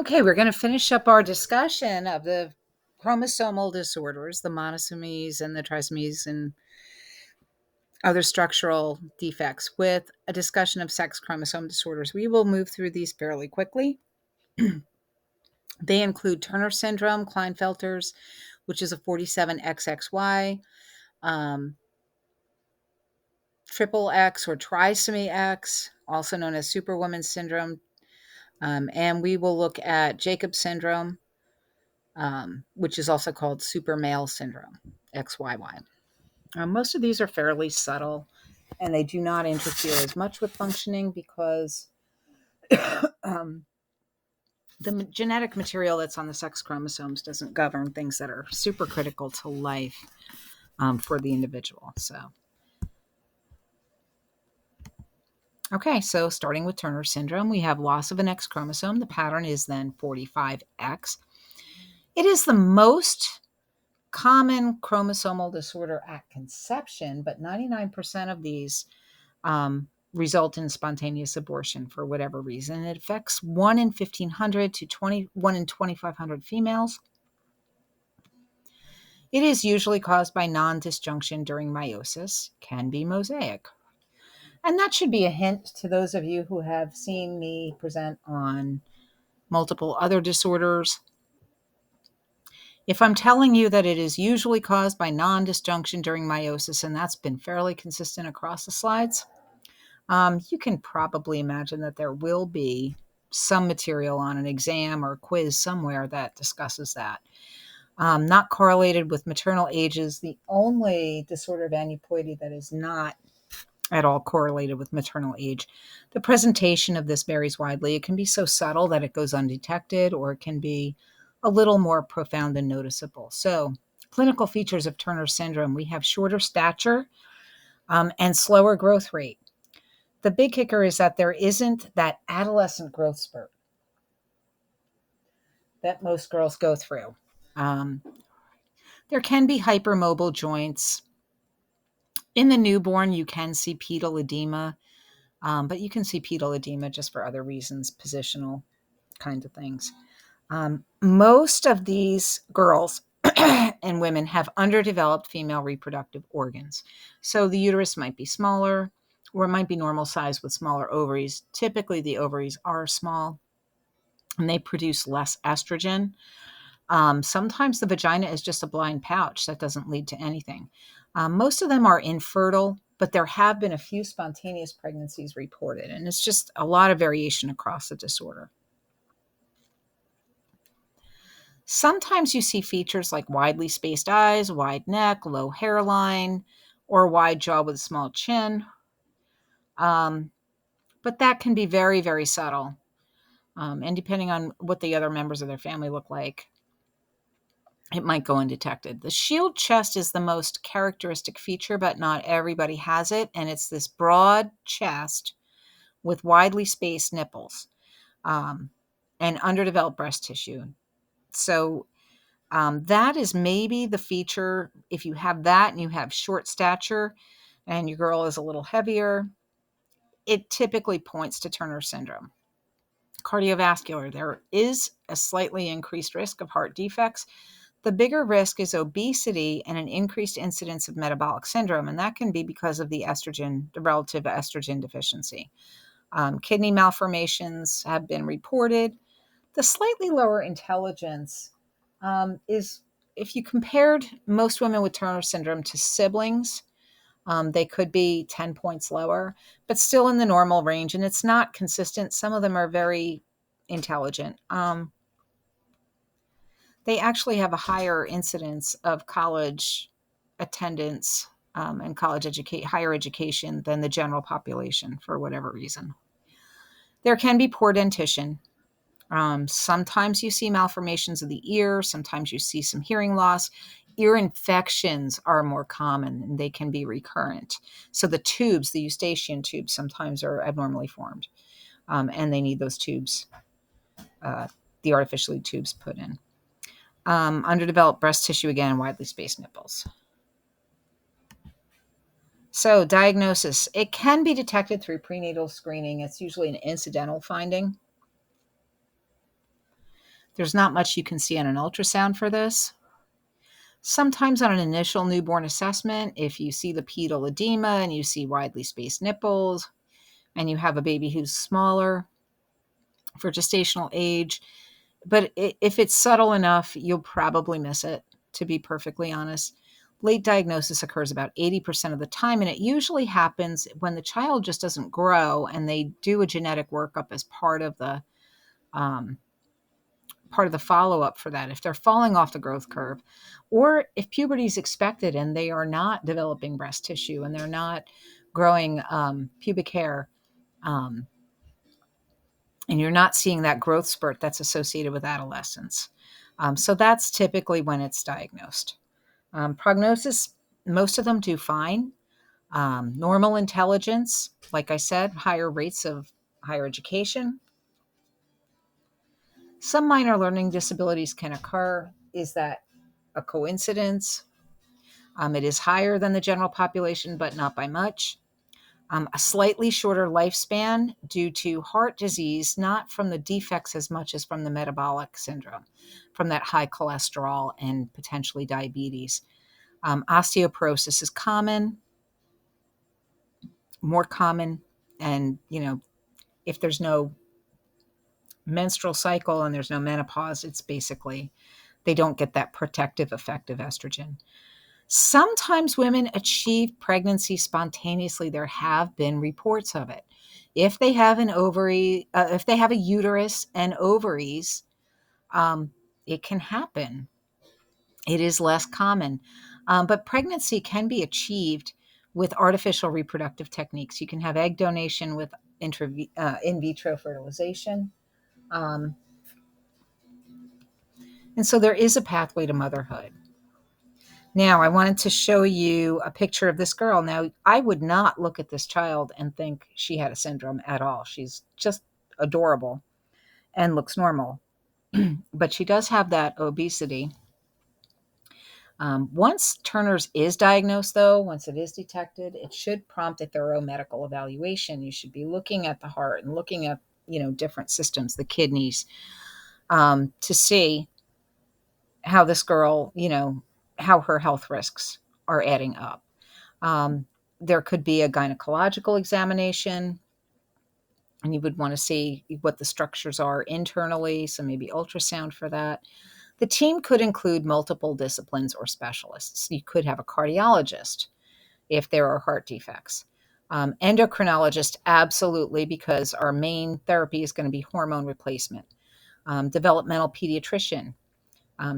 Okay, we're going to finish up our discussion of the chromosomal disorders, the monosomies and the trisomies and other structural defects, with a discussion of sex chromosome disorders. We will move through these fairly quickly. They include Turner syndrome, Klinefelter's, which is a 47XXY, triple X or trisomy X, also known as superwoman syndrome. And we will look at Jacob syndrome, which is also called super male syndrome, XYY. Most of these are fairly subtle, and they do not interfere as much with functioning because the genetic material that's on the sex chromosomes doesn't govern things that are super critical to life for the individual. Okay, so starting with Turner syndrome, we have loss of an X chromosome. The pattern is then 45X. It is the most common chromosomal disorder at conception, but 99% of these result in spontaneous abortion for whatever reason. It affects 1 in 1,500 to 1 in 2,500 females. It is usually caused by non-disjunction during meiosis, can be mosaic. And that should be a hint to those of you who have seen me present on multiple other disorders. If I'm telling you that it is usually caused by non-disjunction during meiosis, and that's been fairly consistent across the slides, you can probably imagine that there will be some material on an exam or a quiz somewhere that discusses that. Not correlated with maternal ages. The only disorder of aneuploidy that is not at all correlated with maternal age. The presentation of this varies widely. It can be so subtle that it goes undetected, or it can be a little more profound and noticeable. So, clinical features of Turner syndrome, we have shorter stature and slower growth rate. The big kicker is that there isn't that adolescent growth spurt that most girls go through. There can be hypermobile joints. In the newborn, you can see pedal edema, but you can see pedal edema just for other reasons, positional kinds of things. Most of these girls and women have underdeveloped female reproductive organs. So the uterus might be smaller, or it might be normal size with smaller ovaries. Typically, the ovaries are small, and they produce less estrogen. Sometimes the vagina is just a blind pouch that doesn't lead to anything. Most of them are infertile, but there have been a few spontaneous pregnancies reported, and it's just a lot of variation across the disorder. Sometimes you see features like widely spaced eyes, wide neck, low hairline, or wide jaw with a small chin. But that can be very, very subtle. And depending on what the other members of their family look like, it might go undetected. The shield chest is the most characteristic feature, but not everybody has it. And it's this broad chest with widely spaced nipples and underdeveloped breast tissue. So that is maybe the feature. If you have that and you have short stature and your girl is a little heavier, it typically points to Turner syndrome. Cardiovascular, there is a slightly increased risk of heart defects. The bigger risk is obesity and an increased incidence of metabolic syndrome, and that can be because of the relative estrogen deficiency. Kidney malformations have been reported. The slightly lower intelligence is, if you compared most women with Turner syndrome to siblings, they could be 10 points lower, but still in the normal range, and it's not consistent. Some of them are very intelligent. They actually have a higher incidence of college attendance and higher education than the general population for whatever reason. There can be poor dentition. Sometimes you see malformations of the ear. Sometimes you see some hearing loss. Ear infections are more common, and they can be recurrent. So the tubes, the eustachian tubes, sometimes are abnormally formed, and they need those tubes, the artificially tubes put in. Underdeveloped breast tissue, again, widely spaced nipples. So diagnosis, it can be detected through prenatal screening. It's usually an incidental finding. There's not much you can see on an ultrasound for this. Sometimes on an initial newborn assessment, if you see the pedal edema and you see widely spaced nipples and you have a baby who's smaller for gestational age, but if it's subtle enough, you'll probably miss it, to be perfectly honest. Late diagnosis occurs about 80% of the time, and it usually happens when the child just doesn't grow and they do a genetic workup as um, part of the follow-up for that. If they're falling off the growth curve, or if puberty is expected and they are not developing breast tissue and they're not growing pubic hair, um, and you're not seeing that growth spurt that's associated with adolescence. So that's typically when it's diagnosed. Prognosis, most of them do fine. Normal intelligence, like I said, higher rates of higher education. Some minor learning disabilities can occur. Is that a coincidence? It is higher than the general population, but not by much. A slightly shorter lifespan due to heart disease, not from the defects as much as from the metabolic syndrome, from that high cholesterol and potentially diabetes. Osteoporosis is common, more common, and if there's no menstrual cycle and there's no menopause, it's basically they don't get that protective effect of estrogen. Sometimes women achieve pregnancy spontaneously. There have been reports of it. If they have an ovary, if they have a uterus and ovaries, it can happen. It is less common, but pregnancy can be achieved with artificial reproductive techniques. You can have egg donation with in vitro fertilization. Um, and so there is a pathway to motherhood. Now, I wanted to show you a picture of this girl. Now, I would not look at this child and think she had a syndrome at all. She's just adorable and looks normal. But she does have that obesity. Once Turner's is diagnosed, though, once it is detected, it should prompt a thorough medical evaluation. You should be looking at the heart and looking at, different systems, the kidneys, to see how this girl, how her health risks are adding up. There could be a gynecological examination, and you would want to see what the structures are internally, so maybe ultrasound for that. The team could include multiple disciplines or specialists. You could have a cardiologist if there are heart defects. Endocrinologist, absolutely, because our main therapy is going to be hormone replacement. Developmental pediatrician,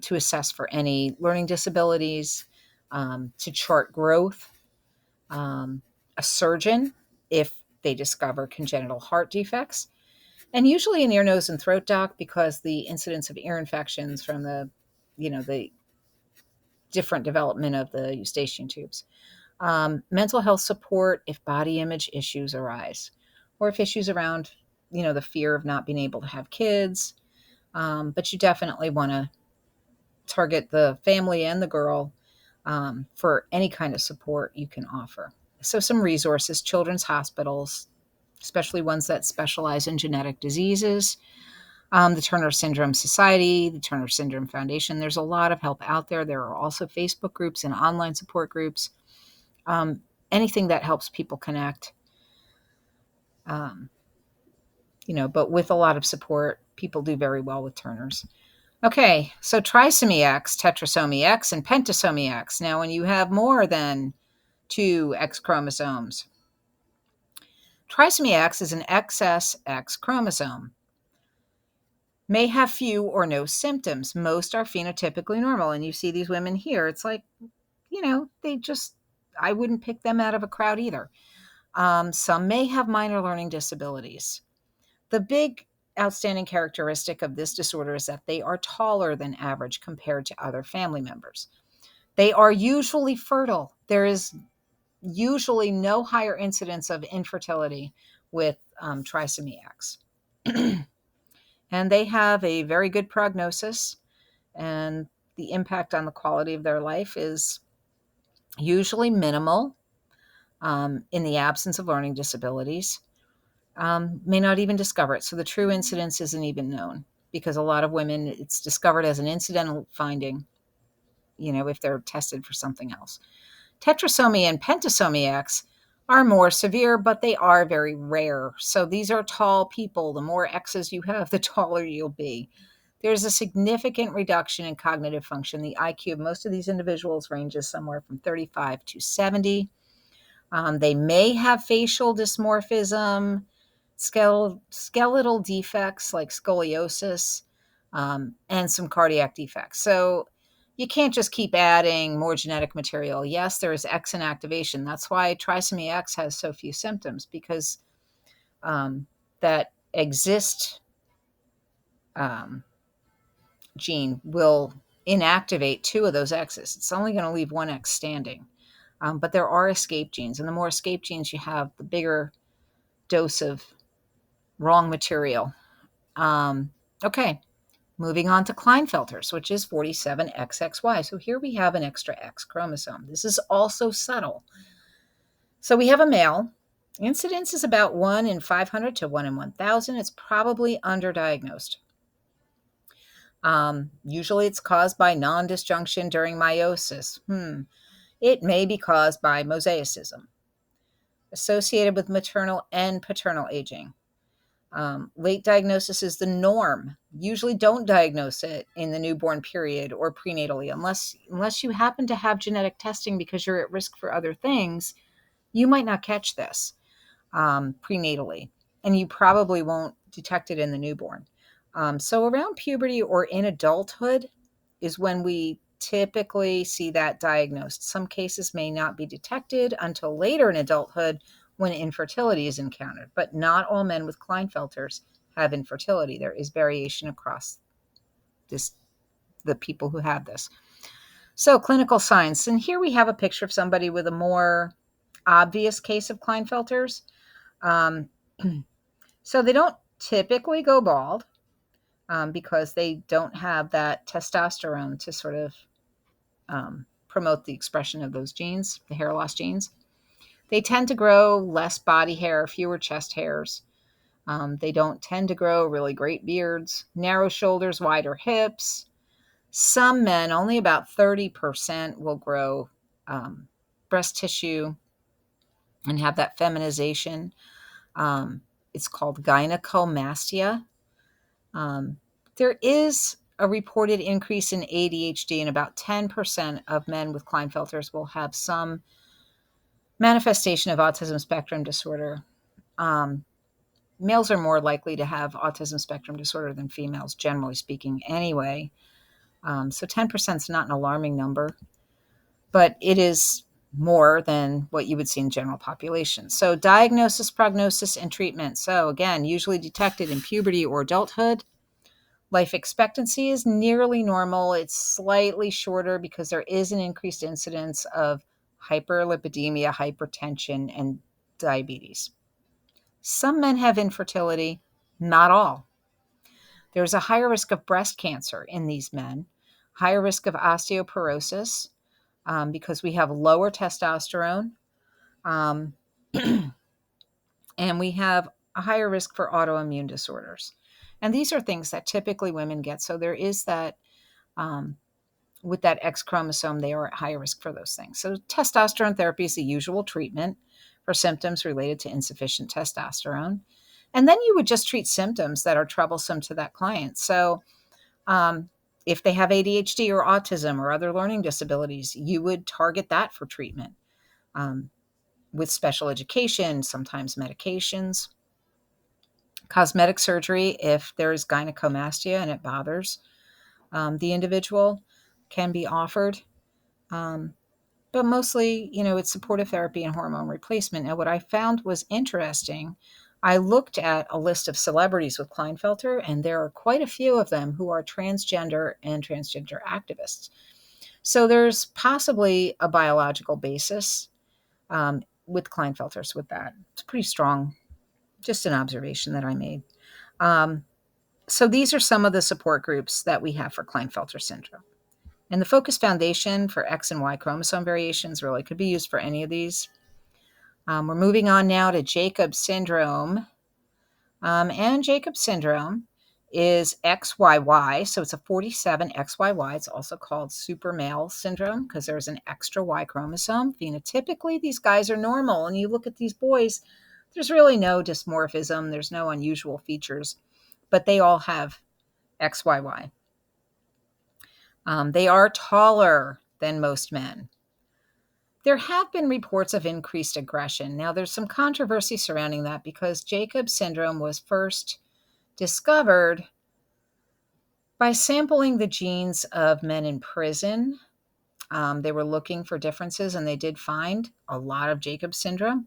to assess for any learning disabilities, to chart growth. A surgeon if they discover congenital heart defects, and usually an ear, nose, and throat doc because the incidence of ear infections from the different development of the eustachian tubes. Mental health support if body image issues arise, or if issues around, the fear of not being able to have kids. But you definitely want to target the family and the girl for any kind of support you can offer. So some resources, children's hospitals, especially ones that specialize in genetic diseases, the Turner Syndrome Society, the Turner Syndrome Foundation. There's a lot of help out there. There are also Facebook groups and online support groups. Anything that helps people connect. But with a lot of support, people do very well with Turner's. Okay, so trisomy X, tetrasomy X, and pentasomy X. Now, when you have more than 2 X chromosomes, trisomy X is an XS chromosome. May have few or no symptoms. Most are phenotypically normal. And you see these women here. It's like, I wouldn't pick them out of a crowd either. Some may have minor learning disabilities. The big outstanding characteristic of this disorder is that they are taller than average compared to other family members. They are usually fertile. There is usually no higher incidence of infertility with trisomy X. And they have a very good prognosis, and the impact on the quality of their life is usually minimal in the absence of learning disabilities. May not even discover it, so the true incidence isn't even known. because a lot of women, it's discovered as an incidental finding, if they're tested for something else. Tetrasomy and Pentasomy X are more severe, but they are very rare. So these are tall people. The more X's you have, the taller you'll be. There's a significant reduction in cognitive function. The IQ of most of these individuals ranges somewhere from 35 to 70. They may have facial dysmorphism, skeletal defects like scoliosis, and some cardiac defects. So you can't just keep adding more genetic material. Yes, there is X inactivation. That's why trisomy X has so few symptoms, because that exist gene will inactivate 2 of those X's. It's only going to leave 1 X standing. But there are escape genes, and the more escape genes you have, the bigger dose of wrong material. Okay, moving on to Klinefelters, which is 47XXY. So here we have an extra X chromosome. This is also subtle. So we have a male. Incidence is about 1 in 500 to 1 in 1,000. It's probably underdiagnosed. Usually it's caused by non-disjunction during meiosis. It may be caused by mosaicism, associated with maternal and paternal aging. Late diagnosis is the norm. Usually don't diagnose it in the newborn period or prenatally, unless you happen to have genetic testing because you're at risk for other things. You might not catch this prenatally, and you probably won't detect it in the newborn. So around puberty or in adulthood is when we typically see that diagnosed. Some cases may not be detected until later in adulthood when infertility is encountered, but not all men with Klinefelters have infertility. There is variation across the people who have this. So clinical signs, and here we have a picture of somebody with a more obvious case of Klinefelters. So they don't typically go bald because they don't have that testosterone to sort of promote the expression of those genes, the hair loss genes. They tend to grow less body hair, fewer chest hairs. They don't tend to grow really great beards, narrow shoulders, wider hips. Some men, only about 30%, will grow breast tissue and have that feminization. It's called gynecomastia. There is a reported increase in ADHD, and about 10% of men with Klinefelters will have some manifestation of autism spectrum disorder. Males are more likely to have autism spectrum disorder than females, generally speaking, anyway. So 10% is not an alarming number, but it is more than what you would see in general population. So diagnosis, prognosis, and treatment. So again, usually detected in puberty or adulthood. Life expectancy is nearly normal. It's slightly shorter because there is an increased incidence of hyperlipidemia, hypertension, and diabetes. Some men have infertility, not all. There's a higher risk of breast cancer in these men, higher risk of osteoporosis because we have lower testosterone, and we have a higher risk for autoimmune disorders. And these are things that typically women get. So there is that, with that X chromosome, they are at higher risk for those things. So testosterone therapy is the usual treatment for symptoms related to insufficient testosterone. And then you would just treat symptoms that are troublesome to that client. So if they have ADHD or autism or other learning disabilities, you would target that for treatment with special education, sometimes medications. Cosmetic surgery, if there is gynecomastia and it bothers the individual, can be offered. But mostly, it's supportive therapy and hormone replacement. And what I found was interesting, I looked at a list of celebrities with Klinefelter, and there are quite a few of them who are transgender and transgender activists. So there's possibly a biological basis with Klinefelters with that. It's pretty strong, just an observation that I made. So these are some of the support groups that we have for Klinefelter syndrome. And the Focus Foundation for X and Y chromosome variations really could be used for any of these. We're moving on now to Jacob syndrome. And Jacob syndrome is XYY. So it's a 47 XYY. It's also called super male syndrome because there's an extra Y chromosome. Phenotypically, these guys are normal. And you look at these boys, there's really no dysmorphism. There's no unusual features, but they all have XYY. They are taller than most men. There have been reports of increased aggression. Now, there's some controversy surrounding that because Jacob's syndrome was first discovered by sampling the genes of men in prison. They were looking for differences and they did find a lot of Jacob's syndrome,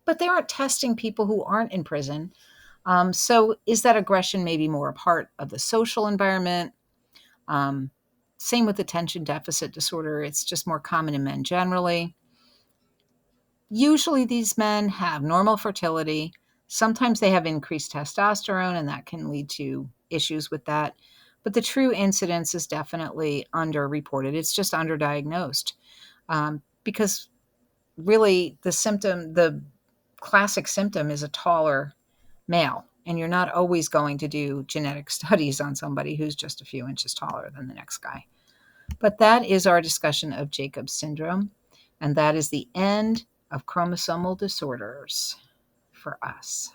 but they aren't testing people who aren't in prison. So is that aggression maybe more a part of the social environment? Same with attention deficit disorder. It's just more common in men generally. Usually these men have normal fertility. Sometimes they have increased testosterone, and that can lead to issues with that. But the true incidence is definitely underreported. It's just underdiagnosed because really the classic symptom is a taller male. And you're not always going to do genetic studies on somebody who's just a few inches taller than the next guy. But that is our discussion of Jacob's syndrome. And that is the end of chromosomal disorders for us.